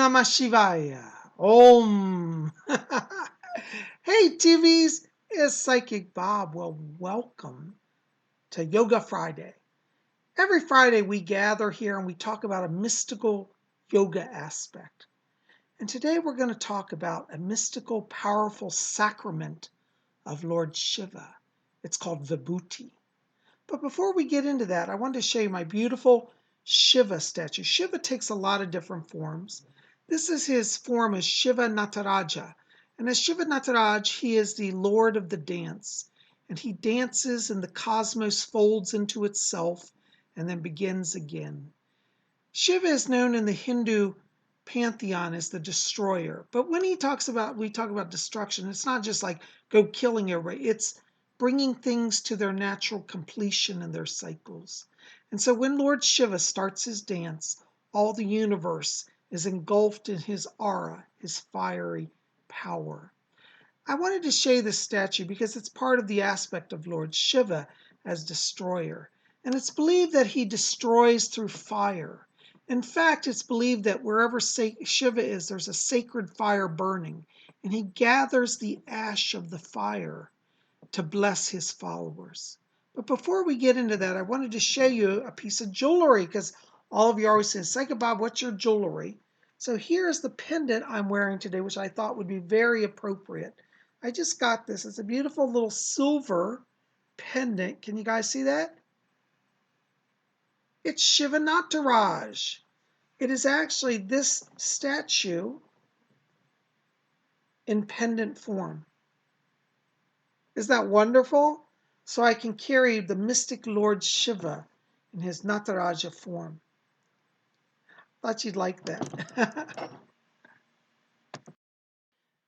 Namah Shivaya. Om. Hey, TVs, it's Psychic Bob. Well, welcome to Yoga Friday. Every Friday we gather here and we talk about a mystical yoga aspect. And today we're going to talk about a mystical, powerful sacrament of Lord Shiva. It's called Vibhuti. But before we get into that, I wanted to show you my beautiful Shiva statue. Shiva takes a lot of different forms. This is his form as Shiva Nataraja. And as Shiva Nataraj, he is the Lord of the dance. And he dances and the cosmos folds into itself and then begins again. Shiva is known in the Hindu pantheon as the destroyer. But when we talk about destruction, it's not just like go killing everybody. It's bringing things to their natural completion in their cycles. And so when Lord Shiva starts his dance, all the universe is engulfed in his aura, his fiery power. I wanted to show you this statue because it's part of the aspect of Lord Shiva as destroyer. And it's believed that he destroys through fire. In fact, it's believed that wherever Shiva is, there's a sacred fire burning. And he gathers the ash of the fire to bless his followers. But before we get into that, I wanted to show you a piece of jewelry because all of you always say, Psychic Bob, what's your jewelry? So here's the pendant I'm wearing today, which I thought would be very appropriate. I just got this. It's a beautiful little silver pendant. Can you guys see that? It's Shiva Nataraj. It is actually this statue in pendant form. Isn't that wonderful? So I can carry the mystic Lord Shiva in his Nataraja form. Thought you'd like that.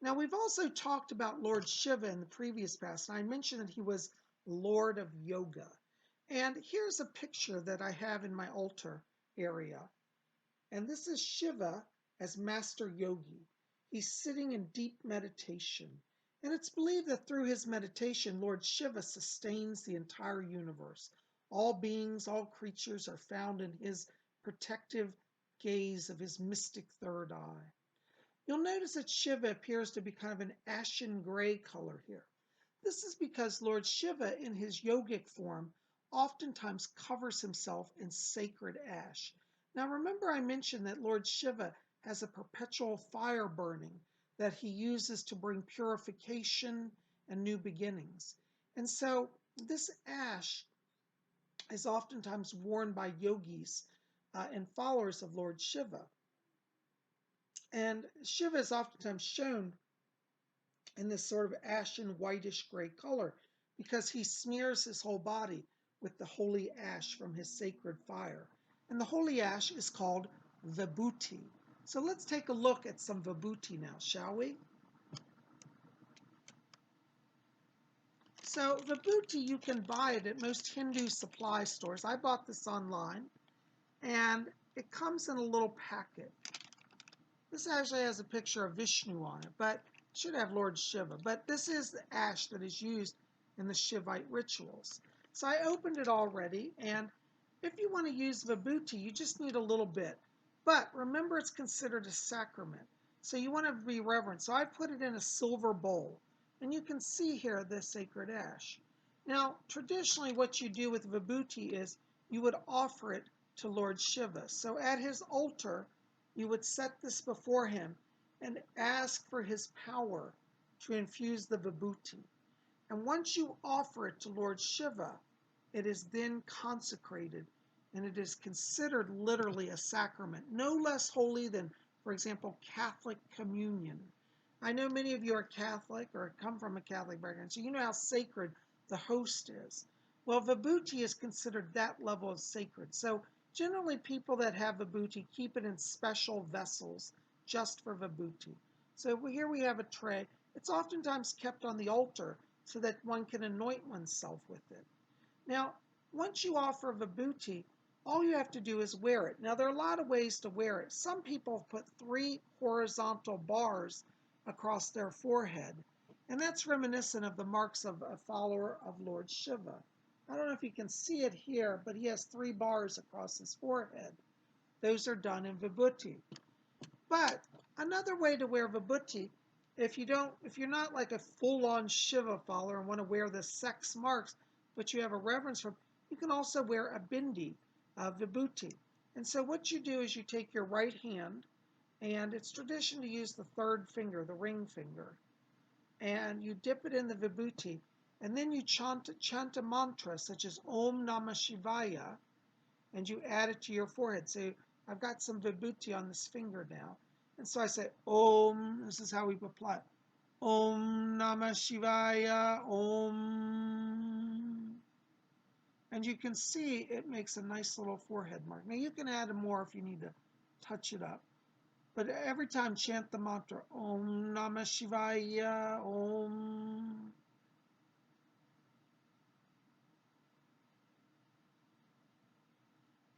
Now, we've also talked about Lord Shiva in the previous past, and I mentioned that he was Lord of Yoga. And here's a picture that I have in my altar area. And this is Shiva as Master Yogi. He's sitting in deep meditation. And it's believed that through his meditation, Lord Shiva sustains the entire universe. All beings, all creatures are found in his protective gaze of his mystic third eye. You'll notice that Shiva appears to be kind of an ashen gray color here. This is because Lord Shiva, in his yogic form, oftentimes covers himself in sacred ash. Now remember I mentioned that Lord Shiva has a perpetual fire burning that he uses to bring purification and new beginnings. And so this ash is oftentimes worn by yogis and followers of Lord Shiva. And Shiva is oftentimes shown in this sort of ashen whitish gray color because he smears his whole body with the holy ash from his sacred fire. And the holy ash is called Vibhuti. So let's take a look at some Vibhuti now, shall we? So Vibhuti, you can buy it at most Hindu supply stores. I bought this online, and it comes in a little packet. This actually has a picture of Vishnu on it, but it should have Lord Shiva. But this is the ash that is used in the Shivite rituals. So I opened it already, and if you want to use Vibhuti, you just need a little bit. But remember, it's considered a sacrament, so you want to be reverent. So I put it in a silver bowl, and you can see here the sacred ash. Now, traditionally, what you do with Vibhuti is you would offer it to Lord Shiva. So at his altar, you would set this before him and ask for his power to infuse the Vibhuti. And once you offer it to Lord Shiva, it is then consecrated and it is considered literally a sacrament, no less holy than, for example, Catholic communion. I know many of you are Catholic or come from a Catholic background, so you know how sacred the host is. Well, Vibhuti is considered that level of sacred. So generally, people that have Vibhuti keep it in special vessels just for Vibhuti. So here we have a tray. It's oftentimes kept on the altar so that one can anoint oneself with it. Now, once you offer Vibhuti, all you have to do is wear it. Now, there are a lot of ways to wear it. Some people put 3 horizontal bars across their forehead, and that's reminiscent of the marks of a follower of Lord Shiva. I don't know if you can see it here, but he has 3 bars across his forehead. Those are done in Vibhuti. But another way to wear Vibhuti, if you're not like a full-on Shiva follower and want to wear the sex marks, but you have a reverence for, you can also wear a bindi, Vibhuti. And so what you do is you take your right hand, and it's tradition to use the third finger, the ring finger, and you dip it in the Vibhuti, and then you chant a mantra such as Om Namah Shivaya, and you add it to your forehead. So I've got some Vibhuti on this finger now. And so I say, Om, this is how we apply it. Om Namah Shivaya, Om. And you can see it makes a nice little forehead mark. Now you can add more if you need to touch it up. But every time chant the mantra, Om Namah Shivaya, Om.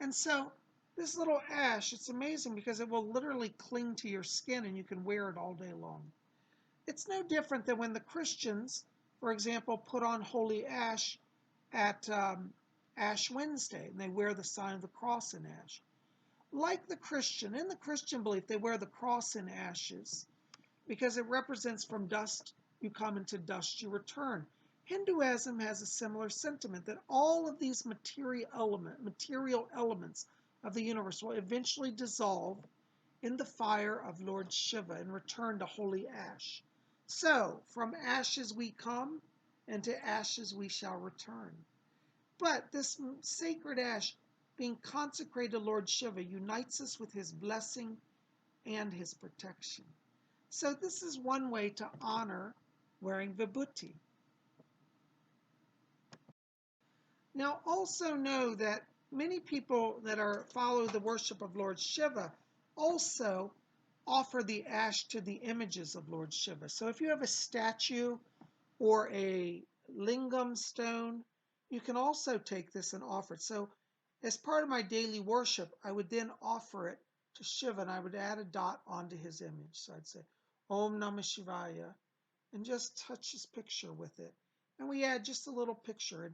And so this little ash, it's amazing because it will literally cling to your skin and you can wear it all day long. It's no different than when the Christians, for example, put on holy ash at Ash Wednesday, and they wear the sign of the cross in ash. Like the Christian, in the Christian belief, they wear the cross in ashes because it represents from dust you come, into dust you return. Hinduism has a similar sentiment that all of these material elements of the universe will eventually dissolve in the fire of Lord Shiva and return to holy ash. So, from ashes we come, and to ashes we shall return. But this sacred ash, being consecrated to Lord Shiva, unites us with his blessing and his protection. So this is one way to honor wearing Vibhuti. Now also know that many people that follow the worship of Lord Shiva also offer the ash to the images of Lord Shiva. So if you have a statue or a lingam stone, you can also take this and offer it. So as part of my daily worship, I would then offer it to Shiva and I would add a dot onto his image. So I'd say, Om Namah Shivaya, and just touch his picture with it. And we add just a little picture. And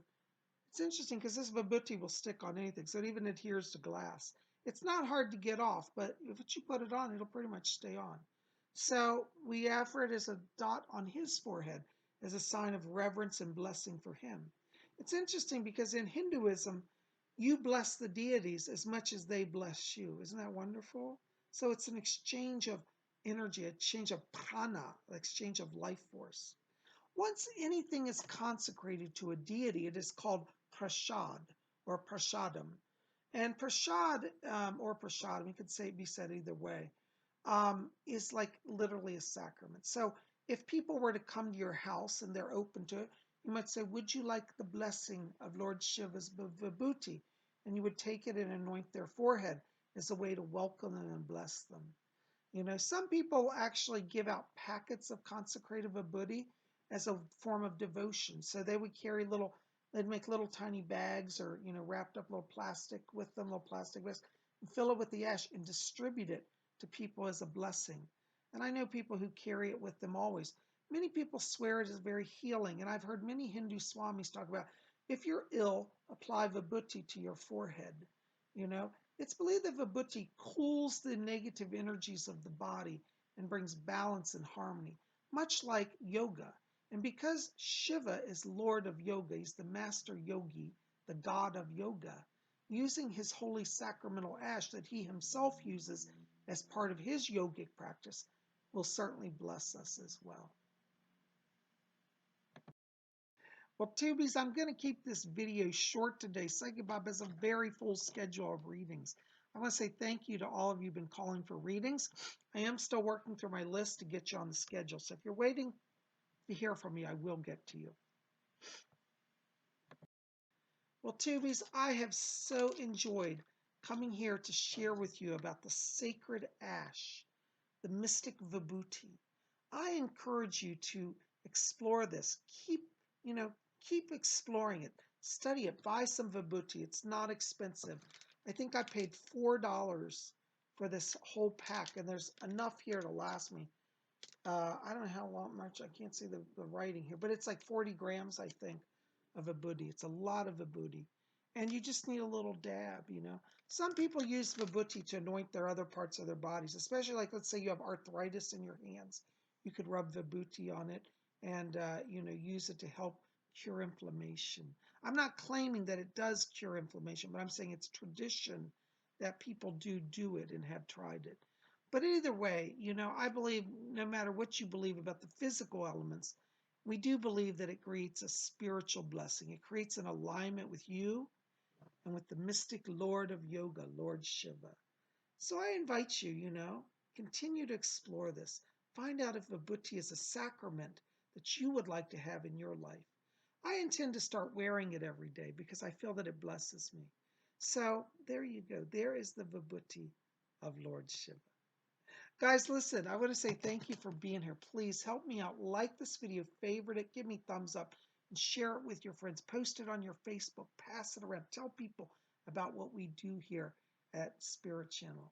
it's interesting because this Vibhuti will stick on anything, so it even adheres to glass. It's not hard to get off, but if you put it on, it'll pretty much stay on. So we offer it as a dot on his forehead as a sign of reverence and blessing for him. It's interesting because in Hinduism, you bless the deities as much as they bless you. Isn't that wonderful? So it's an exchange of energy, a exchange of prana, an exchange of life force. Once anything is consecrated to a deity, it is called prasad or prasadam. And prasad or prasadam, you could be said either way, is like literally a sacrament. So if people were to come to your house and they're open to it, you might say, would you like the blessing of Lord Shiva's Vibhuti? And you would take it and anoint their forehead as a way to welcome them and bless them. You know, some people actually give out packets of consecrated Vibhuti as a form of devotion. So they would they'd make little tiny bags or, wrapped up little plastic with them, little plastic bags, and fill it with the ash and distribute it to people as a blessing. And I know people who carry it with them always. Many people swear it is very healing. And I've heard many Hindu swamis talk about, if you're ill, apply Vibhuti to your forehead. It's believed that Vibhuti cools the negative energies of the body and brings balance and harmony, much like yoga. And because Shiva is Lord of Yoga, he's the master yogi, the god of yoga, using his holy sacramental ash that he himself uses as part of his yogic practice will certainly bless us as well. Well, Tubies, I'm going to keep this video short today. Psychic Bob has a very full schedule of readings. I want to say thank you to all of you who've been calling for readings. I am still working through my list to get you on the schedule. So if you're waiting to hear from me, I will get to you. Well, Tubies, I have so enjoyed coming here to share with you about the sacred ash, the mystic Vibhuti. I encourage you to explore this. Keep exploring it. Study it. Buy some Vibhuti. It's not expensive. I think I paid $4 for this whole pack, and there's enough here to last me. I don't know much. I can't see the writing here, but it's like 40 grams, I think, of Vibhuti. It's a lot of Vibhuti. And you just need a little dab, Some people use Vibhuti to anoint their other parts of their bodies, especially like, let's say you have arthritis in your hands. You could rub Vibhuti on it and, use it to help cure inflammation. I'm not claiming that it does cure inflammation, but I'm saying it's tradition that people do it and have tried it. But either way, I believe no matter what you believe about the physical elements, we do believe that it creates a spiritual blessing. It creates an alignment with you and with the mystic Lord of Yoga, Lord Shiva. So I invite you, continue to explore this. Find out if Vibhuti is a sacrament that you would like to have in your life. I intend to start wearing it every day because I feel that it blesses me. So there you go. There is the Vibhuti of Lord Shiva. Guys, listen, I want to say thank you for being here. Please help me out. Like this video, favorite it, give me thumbs up, and share it with your friends. Post it on your Facebook, pass it around. Tell people about what we do here at Spirit Channel.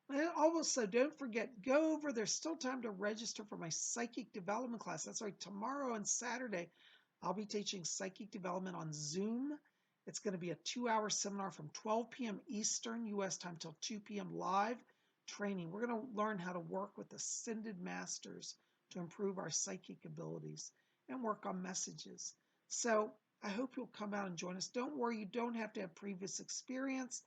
And also, don't forget, go over. There's still time to register for my psychic development class. That's right, tomorrow and Saturday, I'll be teaching psychic development on Zoom. It's going to be a 2-hour seminar from 12 p.m. Eastern U.S. time till 2 p.m. live training. We're going to learn how to work with ascended masters to improve our psychic abilities and work on messages. So I hope you'll come out and join us. Don't worry, you don't have to have previous experience.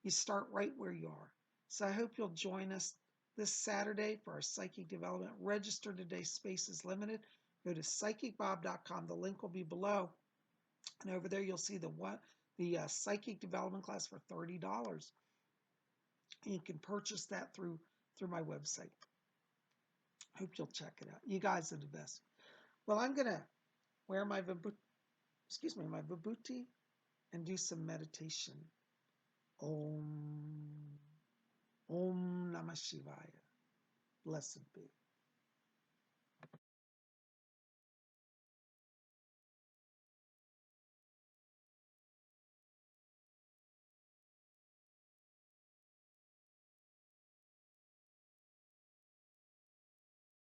You start right where you are. So I hope you'll join us this Saturday for our psychic development. Register today, space is limited. Go to PsychicBob.com. The link will be below. And over there you'll see the psychic development class for $30. And you can purchase that through my website. Hope you'll check it out. You guys are the best. Well, I'm gonna wear my Vibhuti and do some meditation. Om Namah Shivaya. Blessed be.